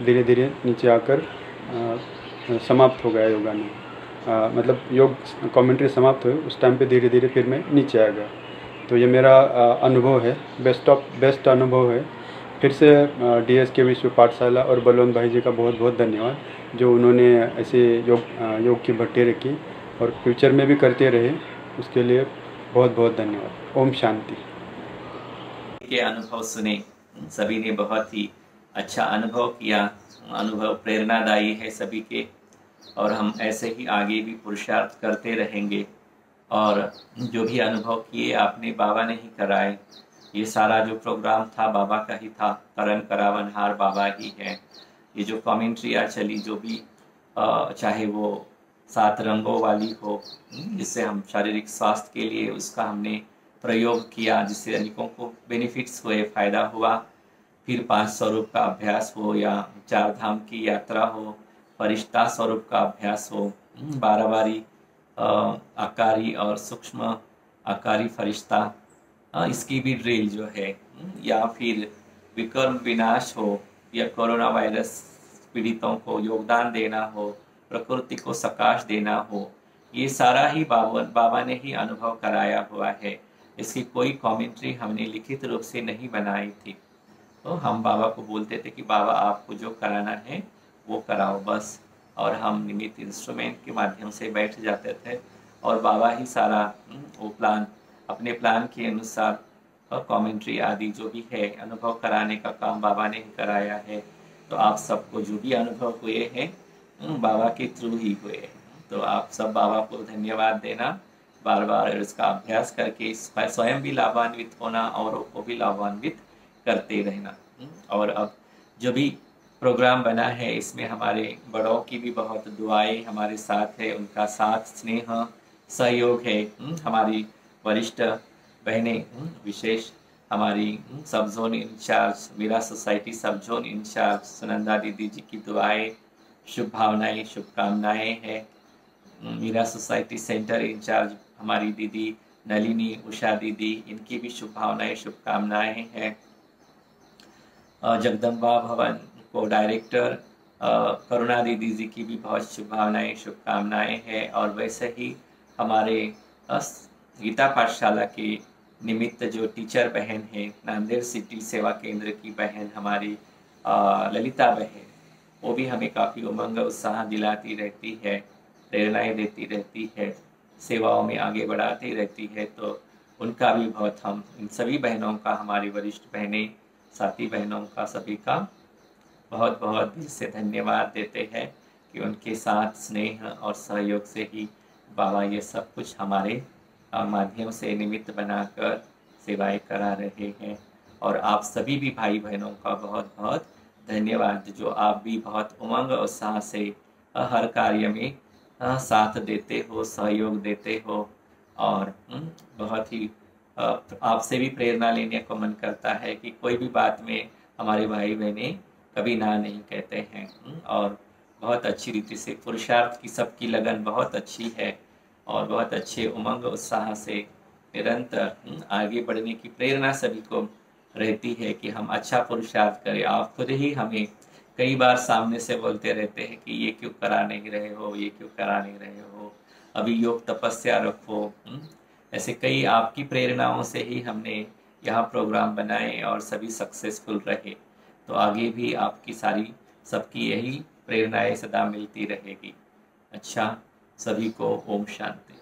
धीरे धीरे नीचे आकर समाप्त हो गया योगानी। मतलब योग कमेंट्री समाप्त हुई उस टाइम पे धीरे धीरे फिर मैं नीचे आ गया। तो ये मेरा अनुभव है, बेस्ट अनुभव है। फिर से डीएस के विश्व पाठशाला और बलवंत भाई जी का बहुत बहुत धन्यवाद, जो उन्होंने ऐसे योग की भट्टी रखी और फ्यूचर में भी करते रहे, उसके लिए बहुत बहुत धन्यवाद। ओम शांति। के अनुभव सुने, सभी ने बहुत ही अच्छा अनुभव किया। अनुभव प्रेरणादायी है सभी के, और हम ऐसे ही आगे भी पुरुषार्थ करते रहेंगे। और जो भी अनुभव किए आपने, बाबा ने ही कराए। ये सारा जो प्रोग्राम था बाबा का ही था, करण करावनहार बाबा ही है। ये जो कमेंट्रियाँ चली, जो भी चाहे वो 7 रंगों वाली हो, जिससे हम शारीरिक स्वास्थ्य के लिए उसका हमने प्रयोग किया, जिससे अनेकों को बेनिफिट्स हुए, फ़ायदा हुआ। फिर 5 स्वरूप का अभ्यास हो, या 4 धाम की यात्रा हो, फरिश्ता स्वरूप का अभ्यास हो, 12 बारी आकारी और सूक्ष्म आकारी फरिश्ता, इसकी भी ड्रिल जो है, या फिर विकर्म विनाश हो, या कोरोना वायरस पीड़ितों को योगदान देना हो, प्रकृति को सकाश देना हो, ये सारा ही बाबा ने ही अनुभव कराया हुआ है। इसकी कोई कमेंट्री हमने लिखित रूप से नहीं बनाई थी। तो हम बाबा को बोलते थे कि बाबा आपको जो कराना है वो कराओ बस, और हम निमित्त इंस्ट्रूमेंट के माध्यम से बैठ जाते थे, और बाबा ही सारा वो प्लान, अपने प्लान के अनुसार कमेंट्री आदि जो भी है अनुभव कराने का काम बाबा ने ही कराया है। तो आप सबको जो भी अनुभव हुए हैं बाबा के थ्रू ही हुए हैं। तो आप सब बाबा को धन्यवाद देना, बार बार इसका अभ्यास करके स्वयं भी लाभान्वित होना, औरों को भी लाभान्वित करते रहना। और अब जो भी प्रोग्राम बना है इसमें हमारे बड़ों की भी बहुत दुआएं हमारे साथ है, उनका साथ, स्नेह, सहयोग है। हमारी वरिष्ठ बहनें, विशेष हमारी सब जोन इंचार्ज, मीरा सोसाइटी सब जोन इंचार्ज सुनंदा दीदी जी की दुआएं, शुभ भावनाएं, शुभकामनाएं हैं। मीरा सोसाइटी सेंटर इंचार्ज हमारी दीदी नलिनी उषा दीदी, इनकी भी शुभ भावनाएं, शुभकामनाएं हैं। जगदम्बा भवन को डायरेक्टर करुणा दीदी जी की भी बहुत शुभ भावनाएं, शुभकामनाएं हैं। और वैसे ही हमारे गीता पाठशाला के निमित्त जो टीचर बहन है, नांदेड़ सिटी सेवा केंद्र की बहन हमारी ललिता बहन, वो भी हमें काफ़ी उमंग उत्साह दिलाती रहती है, प्रेरणाएं देती रहती है, सेवाओं में आगे बढ़ाती रहती है। तो उनका भी बहुत, हम इन सभी बहनों का, हमारी वरिष्ठ बहनें, साथी बहनों का, सभी का बहुत बहुत दिल से धन्यवाद देते हैं कि उनके साथ स्नेह और सहयोग से ही बाबा ये सब कुछ हमारे माध्यम से निमित्त बनाकर सेवाएं करा रहे हैं। और आप सभी भी भाई बहनों का बहुत बहुत धन्यवाद, जो आप भी बहुत उमंग और उत्साह से हर कार्य में साथ देते हो, सहयोग देते हो। और बहुत ही आपसे भी प्रेरणा लेने को मन करता है कि कोई भी बात में हमारे भाई बहनें कभी ना नहीं कहते हैं। और बहुत अच्छी रीति से पुरुषार्थ की सबकी लगन बहुत अच्छी है और बहुत अच्छे उमंग उत्साह से निरंतर आगे बढ़ने की प्रेरणा सभी को रहती है कि हम अच्छा पुरुषार्थ करें। आप खुद ही हमें कई बार सामने से बोलते रहते हैं कि ये क्यों करा नहीं रहे हो, ये क्यों करा नहीं रहे हो, अभी योग तपस्या रखो। ऐसे कई आपकी प्रेरणाओं से ही हमने यहाँ प्रोग्राम बनाए और सभी सक्सेसफुल रहे। तो आगे भी आपकी सारी सबकी यही प्रेरणाएं सदा मिलती रहेगी। अच्छा, सभी को ओम शांति।